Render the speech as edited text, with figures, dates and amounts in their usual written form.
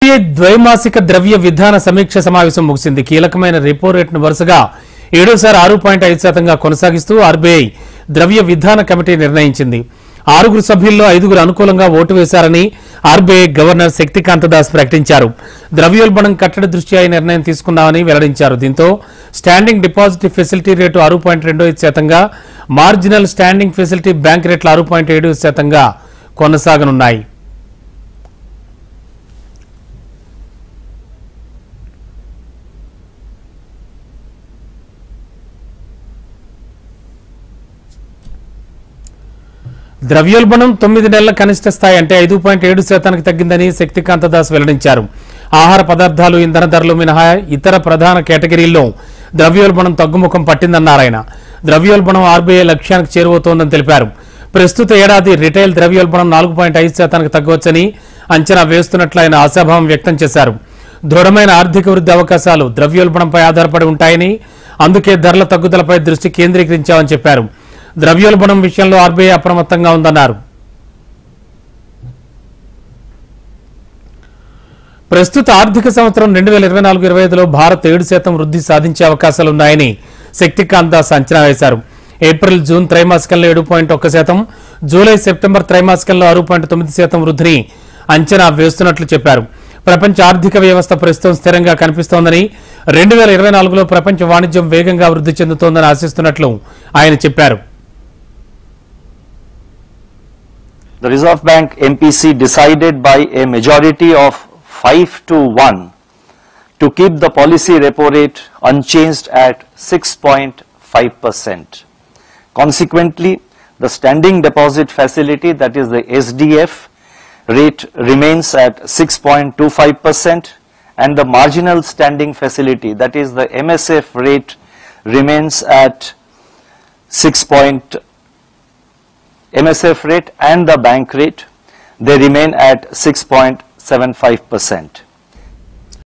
RBI ద్వైమాసిక ద్రవ్య విధాన సమీక్ష సమావేశం ముగిసింది. కీలకమైన రెపో రేటును వరుసగా 7సారి 6.5%గా కొనసాగిస్తూ ఆర్బీఐ ద్రవ్య విధాన కమిటీ నిర్ణయించింది. 6 సభ్యుల్లో 5 అనుకూలంగా ఓటు వేశారని ఆర్బీఐ గవర్నర్ శక్తికాంత దాస్ ప్రకటించారు. ద్రవ్యోల్బణం కట్టడి దృష్ట్యా ఈ నిర్ణయం తీసుకున్నామని వెల్లడించారు. దీంతో స్టాండింగ్ డిపాజిట్ ఫెసిలిటీ రేటు 6.25%గా, మార్జినల్ స్టాండింగ్ ఫెసిలిటీ బ్యాంక్ రేట్లు 6.7%గా కొనసాగనున్నాయి. ద్రవ్యోల్బణం 9 నెలల కనిష్ట స్థాయి అంటే 5.7% తగ్గిందని శక్తికాంత దాస్ వెల్లడించారు. ఆహార పదార్థాలు, ఇంధన ధరలు మినహా ఇతర ప్రధాన కేటగిరీల్లో ద్రవ్యోల్బణం తగ్గుముఖం పట్టిందన్నారు ఆయన. ద్రవ్యోల్బణం ఆర్బీఐ లక్ష్యానికి చేరువవుతోందని తెలిపారు. ప్రస్తుత ఏడాది రిటైల్ ద్రవ్యోల్బణం 4.5% తగ్గవచ్చని అంచనా వేస్తున్నట్లు ఆయన ఆశాభావం వ్యక్తం చేశారు. దృఢమైన ఆర్థిక వృద్ధి అవకాశాలు ద్రవ్యోల్బణంపై ఆధారపడి ఉంటాయని, అందుకే ధరల తగ్గుదలపై దృష్టి కేంద్రీకరించామని చెప్పారు. ద్రవ్యోల్బణం విషయంలో ఆర్బీఐ అప్రమత్తంగా ఉందన్నారు. ప్రస్తుత ఆర్థిక సంవత్సరం 2024-25లో భారత్ 7% వృద్ధి సాధించే అవకాశాలున్నాయని శక్తికాంత్ దాస్ అంచనా వేశారు. ఏప్రిల్ జూన్ త్రైమాసికంలో 7.1%, జూలై సెప్టెంబర్ త్రైమాసికంలో 6.9% వృద్ధిని అంచనా వేస్తున్నట్లు చెప్పారు. ప్రపంచ ఆర్థిక వ్యవస్థ ప్రస్తుతం స్థిరంగా కనిపిస్తోందని, 2024లో ప్రపంచ వాణిజ్యం వేగంగా వృద్ధి చెందుతోందని ఆశిస్తున్నట్లు ఆయన చెప్పారు. The Reserve Bank MPC decided by a majority of 5-1 to keep the policy repo rate unchanged at 6.5%. Consequently, the standing deposit facility, that is the SDF rate, remains at 6.25% and the marginal standing facility, that is the MSF rate, remains at MSF rate and the bank rate, they remain at 6.75%.